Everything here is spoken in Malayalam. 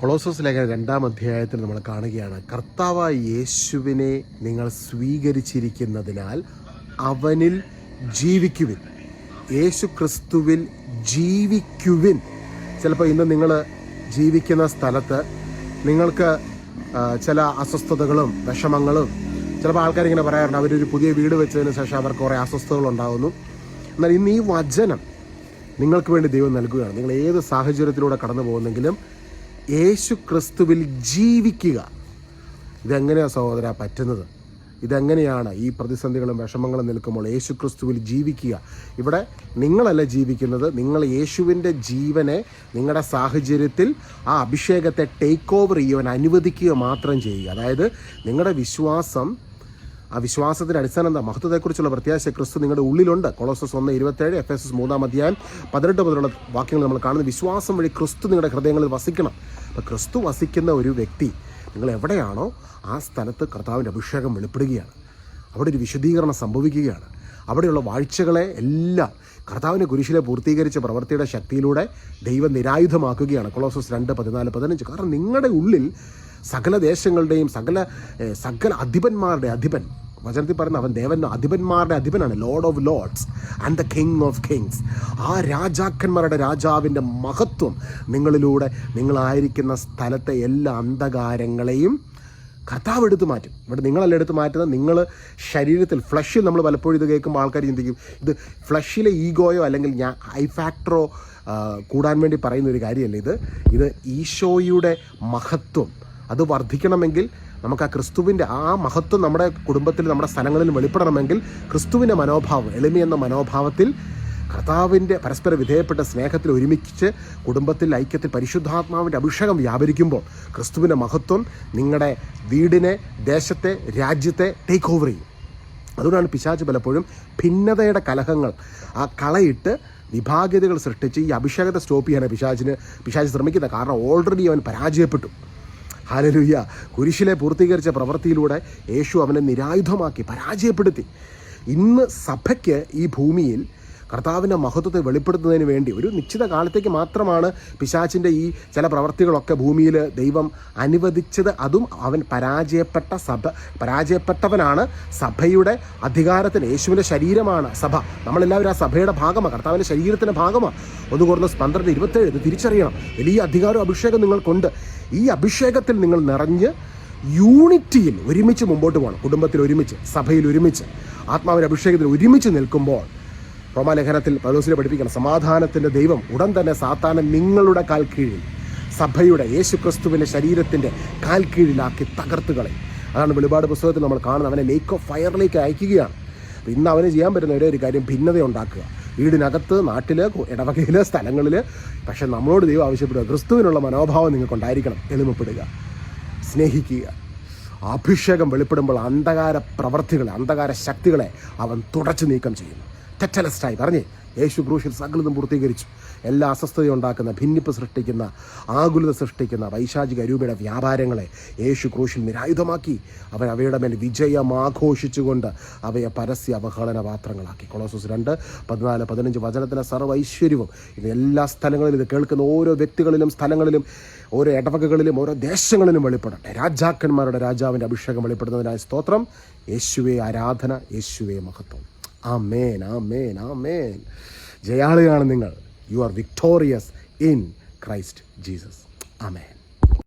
കൊളോസ്സോസ് ലേഖനം 2-ാം അധ്യായത്തിൽ നമ്മൾ കാണുകയാണ്, കർത്താവായ യേശുവിനെ നിങ്ങൾ സ്വീകരിച്ചിരിക്കുന്നതിനാൽ അവനിൽ ജീവിക്കുവിൻ, യേശു ക്രിസ്തുവിൽ ജീവിക്കുവിൻ. ചിലപ്പോൾ ഇന്ന് നിങ്ങൾ ജീവിക്കുന്ന സ്ഥലത്ത് നിങ്ങൾക്ക് ചില അസ്വസ്ഥതകളും വിഷമങ്ങളും, ചിലപ്പോൾ ആൾക്കാരിങ്ങനെ പറയാറുണ്ട് അവരൊരു പുതിയ വീട് വെച്ചതിന് ശേഷം അവർക്ക് കുറേ അസ്വസ്ഥതകളുണ്ടാകുന്നു. എന്നാൽ ഇന്ന് ഈ വചനം നിങ്ങൾക്ക് വേണ്ടി ദൈവം നൽകുകയാണ്. നിങ്ങൾ ഏത് സാഹചര്യത്തിലൂടെ കടന്നു പോകുന്നെങ്കിലും യേശു ക്രിസ്തുവിൽ ജീവിക്കുക. ഇതെങ്ങനെയാണ് സഹോദര പറ്റുന്നത്? ഇതെങ്ങനെയാണ് ഈ പ്രതിസന്ധികളും വിഷമങ്ങളും നിൽക്കുമ്പോൾ യേശു ക്രിസ്തുവിൽ ജീവിക്കുക? ഇവിടെ നിങ്ങളല്ല ജീവിക്കുന്നത്, നിങ്ങൾ യേശുവിൻ്റെ ജീവനെ നിങ്ങളുടെ സാഹചര്യത്തിൽ ആ അഭിഷേകത്തെ ടേക്ക് ഓവർ ചെയ്യുവാൻ അനുവദിക്കുക മാത്രം ചെയ്യുക. അതായത് നിങ്ങളുടെ വിശ്വാസം, ആ വിശ്വാസത്തിൻ്റെ അടിസ്ഥാനം എന്താ? മഹത്വത്തെക്കുറിച്ചുള്ള പ്രത്യാശ ക്രിസ്തു നിങ്ങളുടെ ഉള്ളിലുണ്ട്. കൊളോസസ് 1:27, എഫെസസ് 3-ാം അധ്യായം 18 മുതലുള്ള വാക്യങ്ങൾ നമ്മൾ കാണുന്നത് വിശ്വാസം വഴി ക്രിസ്തു നിങ്ങളുടെ ഹൃദയങ്ങളിൽ വസിക്കണം. അപ്പോൾ ക്രിസ്തു വസിക്കുന്ന ഒരു വ്യക്തി നിങ്ങൾ എവിടെയാണോ ആ സ്ഥലത്ത് കർത്താവിൻ്റെ അഭിഷേകം വെളിപ്പെടുകയാണ്. അവിടെ ഒരു വിശുദ്ധീകരണം സംഭവിക്കുകയാണ്. അവിടെയുള്ള വാഴ്ചകളെ എല്ലാം കർത്താവിൻ്റെ കുരിശിലെ പൂർത്തീകരിച്ച പ്രവൃത്തിയുടെ ശക്തിയിലൂടെ ദൈവം നിരായുധമാക്കുകയാണ്. കൊളോസസ് 2:14-15. കാരണം നിങ്ങളുടെ ഉള്ളിൽ സകല ദേശങ്ങളുടെയും സകല അധിപന്മാരുടെ അധിപൻ, വചനത്തിൽ പറയുന്ന അവൻ അധിപന്മാരുടെ അധിപനാണ്, lord of lords and the king of kings. ആ രാജാക്കന്മാരുടെ രാജാവിൻ്റെ മഹത്വം നിങ്ങളിലൂടെ നിങ്ങളായിരിക്കുന്ന സ്ഥലത്തെ എല്ലാ അന്ധകാരങ്ങളെയും കർത്താവ് എടുത്തു മാറ്റും. ഇവിടെ നിങ്ങളല്ല എടുത്ത് മാറ്റുന്നത്, നിങ്ങൾ ശരീരത്തിൽ ഫ്ലഷിൽ. നമ്മൾ പലപ്പോഴും ഇത് കേൾക്കുമ്പോൾ ആൾക്കാർ ചിന്തിക്കും ഇത് ഫ്ലഷിലെ ഈഗോയോ അല്ലെങ്കിൽ ഫാക്ടറോ കൂടാൻ വേണ്ടി പറയുന്ന ഒരു കാര്യമല്ല. ഇത് ഈശോയുടെ മഹത്വം അത് വർദ്ധിക്കണമെങ്കിൽ നമുക്ക് ആ ക്രിസ്തുവിൻ്റെ ആ മഹത്വം നമ്മുടെ കുടുംബത്തിൽ, നമ്മുടെ സ്ഥലങ്ങളിൽ വെളിപ്പെടണമെങ്കിൽ ക്രിസ്തുവിൻ്റെ മനോഭാവം, എളിമയെന്ന മനോഭാവത്തിൽ കർത്താവിൻ്റെ പരസ്പര വിധേയപ്പെട്ട സ്നേഹത്തിൽ ഒരുമിച്ച് കുടുംബത്തിൽ ഐക്യത്തിൽ പരിശുദ്ധാത്മാവിൻ്റെ അഭിഷേകം വ്യാപരിക്കുമ്പോൾ ക്രിസ്തുവിൻ്റെ മഹത്വം നിങ്ങളുടെ വീടിനെ, ദേശത്തെ, രാജ്യത്തെ ടേക്ക് ഓവർ ചെയ്യും. അതുകൊണ്ടാണ് പിശാച് പലപ്പോഴും ഭിന്നതയുടെ കലഹങ്ങൾ ആ കളയിട്ട് വിഭാഗീയതകൾ സൃഷ്ടിച്ച് ഈ അഭിഷേകത്തെ സ്റ്റോപ്പ് ചെയ്യാനാണ് പിശാച് ശ്രമിക്കുന്നത്. കാരണം ഓൾറെഡി അവൻ പരാജയപ്പെട്ടു. ഹല്ലേലൂയ. കുരിശിലെ പൂർത്തീകരിച്ച പ്രവൃത്തിയിലൂടെ യേശു അവനെ നിരായുധമാക്കി പരാജയപ്പെടുത്തി. ഇന്ന് സഭയ്ക്ക് ഈ ഭൂമിയിൽ കർത്താവിൻ്റെ മഹത്വത്തെ വെളിപ്പെടുത്തുന്നതിന് വേണ്ടി ഒരു നിശ്ചിത കാലത്തേക്ക് മാത്രമാണ് പിശാചിൻ്റെ ഈ ചില പ്രവൃത്തികളൊക്കെ ഭൂമിയിൽ ദൈവം അനുവദിച്ചത്. അതും അവൻ പരാജയപ്പെട്ടവനാണ്. സഭയുടെ അധികാരത്തിന് യേശുവിൻ്റെ ശരീരമാണ് സഭ. നമ്മളെല്ലാവരും ആ സഭയുടെ ഭാഗമാണ്, കർത്താവിൻ്റെ ശരീരത്തിൻ്റെ ഭാഗമാണ്. 1 കൊരിന്ത്യർ 12:27 ഇത് തിരിച്ചറിയണം. വലിയ അധികാരവും അഭിഷേകം നിങ്ങൾക്കുണ്ട്. ഈ അഭിഷേകത്തിൽ നിങ്ങൾ നിറഞ്ഞ് യൂണിറ്റിയിൽ ഒരുമിച്ച് മുമ്പോട്ട് പോകണം. കുടുംബത്തിൽ ഒരുമിച്ച്, സഭയിൽ ഒരുമിച്ച്, ആത്മാവിൻ്റെ അഭിഷേകത്തിൽ ഒരുമിച്ച് നിൽക്കുമ്പോൾ റോമാലേഖനത്തിൽ പൗലോസിനെ പഠിപ്പിക്കണം, സമാധാനത്തിൻ്റെ ദൈവം ഉടൻ തന്നെ സാത്താനെ നിങ്ങളുടെ കാൽ കീഴിൽ, സഭയുടെ യേശുക്രിസ്തുവിൻ്റെ ശരീരത്തിൻ്റെ കാൽ കീഴിലാക്കി തകർത്ത് കളയും. അതാണ് വെളിപാട് പുസ്തകത്തിൽ നമ്മൾ കാണുന്നത്. അവനെ ലേക്ക് ഓഫ് ഫയറിലേക്ക് അയക്കുകയാണ്. ഇന്ന് അവന് ചെയ്യാൻ പറ്റുന്ന ഒരേ ഒരു കാര്യം ഭിന്നത ഉണ്ടാക്കുക, വീടിനകത്ത്, നാട്ടിൽ, ഇടവകയിൽ, സ്ഥലങ്ങളിൽ. പക്ഷെ നമ്മളോട് ദൈവം ആവശ്യപ്പെടുക ക്രിസ്തുവിനുള്ള മനോഭാവം നിങ്ങൾക്കുണ്ടായിരിക്കണം. എളിമപ്പെടുക, സ്നേഹിക്കുക. അഭിഷേകം വെളിപ്പെടുമ്പോൾ അന്ധകാര പ്രവൃത്തികളെ, അന്ധകാര ശക്തികളെ അവൻ തുടച്ചു നീക്കം ചെയ്യുന്നു. ടെറ്റലസ്റ്റായി പറഞ്ഞ് യേശു ക്രൂശിൽ സകലതും പൂർത്തീകരിച്ചു. എല്ലാ അസ്വസ്ഥതയും ഉണ്ടാക്കുന്ന, ഭിന്നിപ്പ് സൃഷ്ടിക്കുന്ന, ആകുലത സൃഷ്ടിക്കുന്ന പൈശാചിക രൂപയുടെ വ്യാപാരങ്ങളെ യേശു ക്രൂശിൽ നിരായുധമാക്കി അവൻ അവയുടെ മേൽ വിജയം ആഘോഷിച്ചുകൊണ്ട് അവയെ പരസ്യ അവഹേളന പാത്രങ്ങളാക്കി. കൊളോസസ് 2:14-15 വചനത്തിലെ സർവ്വ ഐശ്വര്യവും ഇത് എല്ലാ സ്ഥലങ്ങളിലും, ഇത് കേൾക്കുന്ന ഓരോ വ്യക്തികളിലും, സ്ഥലങ്ങളിലും, ഓരോ ഇടവകകളിലും, ഓരോ ദേശങ്ങളിലും വെളിപ്പെടട്ടെ. രാജാക്കന്മാരുടെ രാജാവിൻ്റെ അഭിഷേകം വെളിപ്പെടുന്നതിനായ സ്തോത്രം. യേശുവേ ആരാധന, യേശുവേ മഹത്വം. ആമേൻ, ആമേൻ, ആമേൻ. ജയാളിയാണ് നിങ്ങൾ. You are victorious in Christ Jesus. Amen.